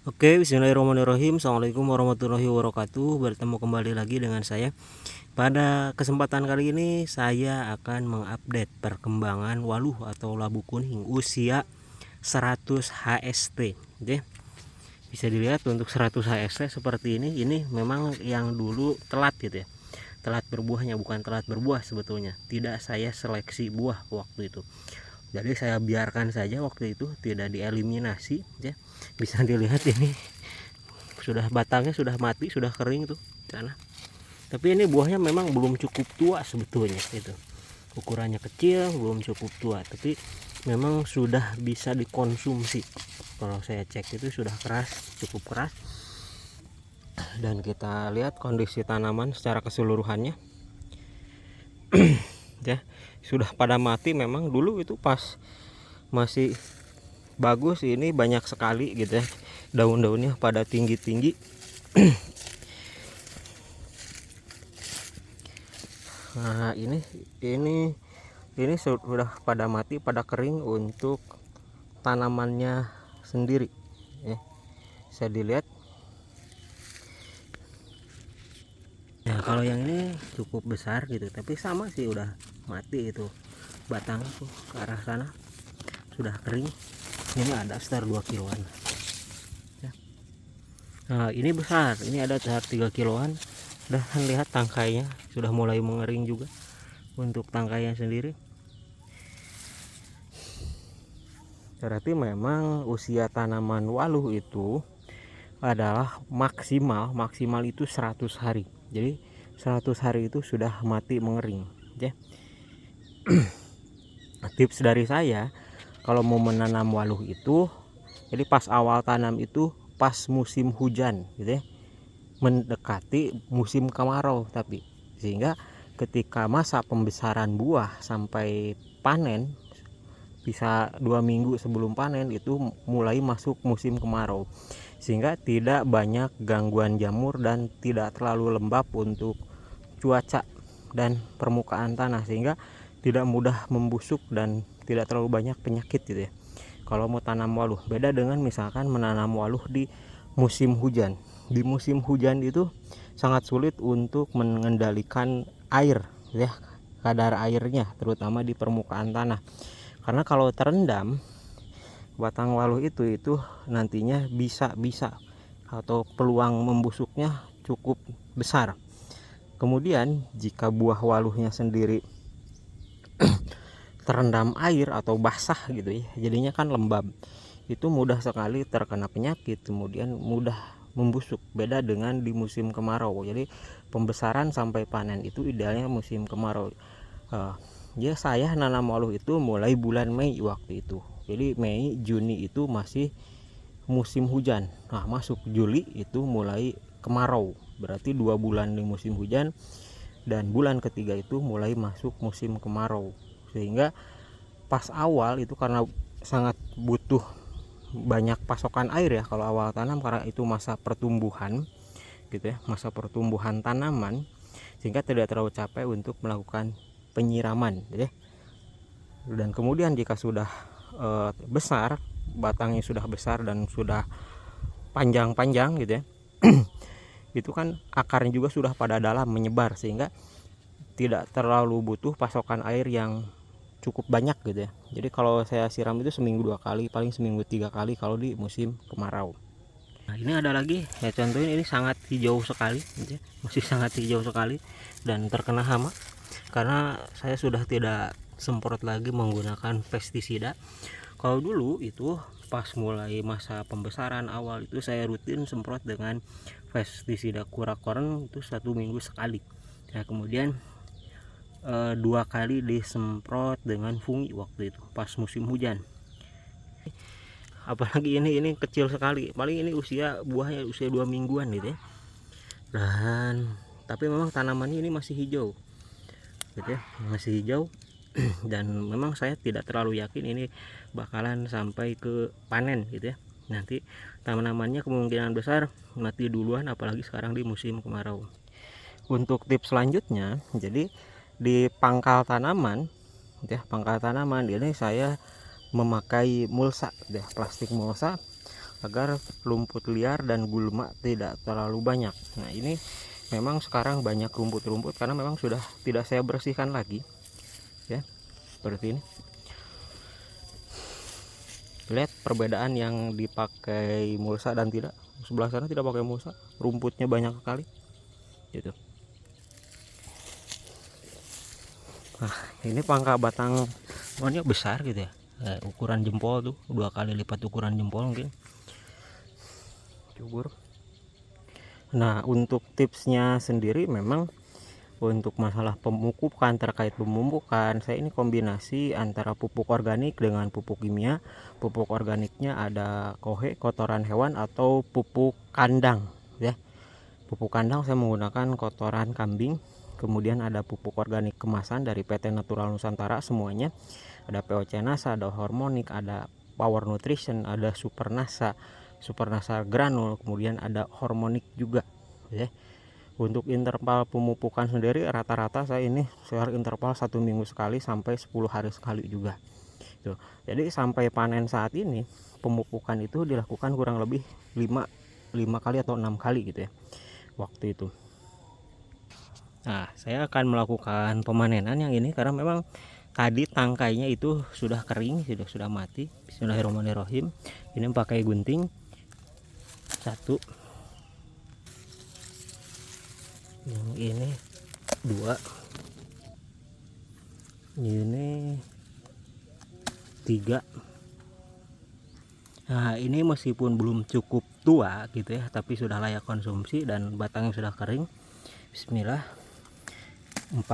Oke, bismillahirrahmanirrahim. Assalamualaikum warahmatullahi wabarakatuh. Bertemu kembali lagi dengan saya. Pada kesempatan kali ini saya akan mengupdate perkembangan waluh atau labu kuning usia 100 HST. Oke. Bisa dilihat untuk 100 HST seperti ini. Ini memang yang dulu telat gitu ya. Telat berbuahnya, bukan telat berbuah sebetulnya. Tidak saya seleksi buah waktu itu. Jadi saya biarkan saja waktu itu, tidak dieliminasi ya. Bisa dilihat ini sudah batangnya sudah mati, sudah kering tuh sana. Tapi ini buahnya memang belum cukup tua sebetulnya itu. Ukurannya kecil, belum cukup tua, tapi memang sudah bisa dikonsumsi. Kalau saya cek itu sudah keras, cukup keras. Dan kita lihat kondisi tanaman secara keseluruhannya. Ya, sudah pada mati memang. Dulu itu pas masih bagus, ini banyak sekali gitu ya, daun-daunnya pada tinggi-tinggi. Nah ini sudah pada mati, pada kering untuk tanamannya sendiri ya. Bisa dilihat. Nah kalau yang ini cukup besar gitu, tapi sama sih udah mati itu batang tuh ke arah sana, sudah kering. Ini ada sekitar 2 kiloan ya. Nah ini besar, ini ada sekitar 3 kiloan. Dan lihat tangkainya sudah mulai mengering juga untuk tangkainya sendiri. Berarti memang usia tanaman waluh itu adalah maksimal itu 100 hari. Jadi 100 hari itu sudah mati mengering ya. Tips dari saya kalau mau menanam waluh itu, jadi pas awal tanam itu pas musim hujan gitu ya, mendekati musim kemarau, tapi sehingga ketika masa pembesaran buah sampai panen, bisa 2 minggu sebelum panen itu mulai masuk musim kemarau, sehingga tidak banyak gangguan jamur dan tidak terlalu lembab untuk cuaca dan permukaan tanah, sehingga tidak mudah membusuk dan tidak terlalu banyak penyakit gitu ya. Kalau mau tanam waluh, beda dengan misalkan menanam waluh di musim hujan. Di musim hujan itu sangat sulit untuk mengendalikan air ya, kadar airnya terutama di permukaan tanah. Karena kalau terendam batang waluh itu nantinya bisa atau peluang membusuknya cukup besar. Kemudian jika buah waluhnya sendiri terendam air atau basah gitu ya, jadinya kan lembab, itu mudah sekali terkena penyakit, kemudian mudah membusuk. Beda dengan di musim kemarau. Jadi pembesaran sampai panen itu idealnya musim kemarau. Ya saya nanam waluh itu mulai bulan Mei waktu itu. Jadi Mei Juni itu masih musim hujan. Nah masuk Juli itu mulai kemarau. Berarti 2 bulan di musim hujan, dan bulan ketiga itu mulai masuk musim kemarau. Sehingga pas awal itu karena sangat butuh banyak pasokan air ya kalau awal tanam, karena itu masa pertumbuhan gitu ya, masa pertumbuhan tanaman, sehingga tidak terlalu capek untuk melakukan penyiraman ya. Dan kemudian jika sudah besar, batangnya sudah besar dan sudah panjang-panjang gitu ya, itu kan akarnya juga sudah pada dalam menyebar, sehingga tidak terlalu butuh pasokan air yang cukup banyak gitu ya. Jadi kalau saya siram itu seminggu 2 kali, paling seminggu 3 kali kalau di musim kemarau. Nah ini ada lagi ya, contohnya ini sangat hijau sekali gitu ya. Masih sangat hijau sekali dan terkena hama, karena saya sudah tidak semprot lagi menggunakan pestisida. Kalau dulu itu pas mulai masa pembesaran awal itu saya rutin semprot dengan pestisida Kurakorn itu 1 minggu sekali ya. Kemudian 2 kali disemprot dengan fungi waktu itu pas musim hujan. Apalagi ini kecil sekali, paling ini usia buahnya usia 2 mingguan gitu ya. Dan tapi memang tanamannya ini masih hijau gitu ya, masih hijau. Dan memang saya tidak terlalu yakin ini bakalan sampai ke panen gitu ya. Nanti tanamannya kemungkinan besar mati duluan, apalagi sekarang di musim kemarau. Untuk tips selanjutnya, jadi di pangkal tanaman ya, pangkal tanaman ini saya memakai mulsa ya, plastik mulsa agar rumput liar dan gulma tidak terlalu banyak. Nah ini memang sekarang banyak rumput-rumput karena memang sudah tidak saya bersihkan lagi ya, seperti ini. Lihat perbedaan yang dipakai mulsa dan tidak. Sebelah sana tidak pakai mulsa, rumputnya banyak sekali gitu. Nah ini pangkal batang pohonnya besar gitu ya, ukuran jempol tuh, 2 kali lipat ukuran jempol mungkin, subur. Nah untuk tipsnya sendiri memang untuk masalah pemupukan, terkait pemupukan saya ini kombinasi antara pupuk organik dengan pupuk kimia. Pupuk organiknya ada kohe, kotoran hewan, atau pupuk kandang ya. Pupuk kandang saya menggunakan kotoran kambing. Kemudian ada pupuk organik kemasan dari PT Natural Nusantara semuanya. Ada POC Nasa, ada Hormonik, ada Power Nutrition, ada Super Nasa granul, kemudian ada Hormonik juga ya. Untuk interval pemupukan sendiri rata-rata saya ini sekitar interval 1 minggu sekali sampai 10 hari sekali juga. Tuh. Jadi sampai panen saat ini pemupukan itu dilakukan kurang lebih 5 kali atau 6 kali gitu ya waktu itu. Nah saya akan melakukan pemanenan yang ini karena memang tadi tangkainya itu sudah kering, sudah mati. Bismillahirrahmanirrahim. Ini pakai gunting 1, yang ini 2, ini 3. Nah ini meskipun belum cukup tua gitu ya, tapi sudah layak konsumsi dan batangnya sudah kering. Bismillah. 4,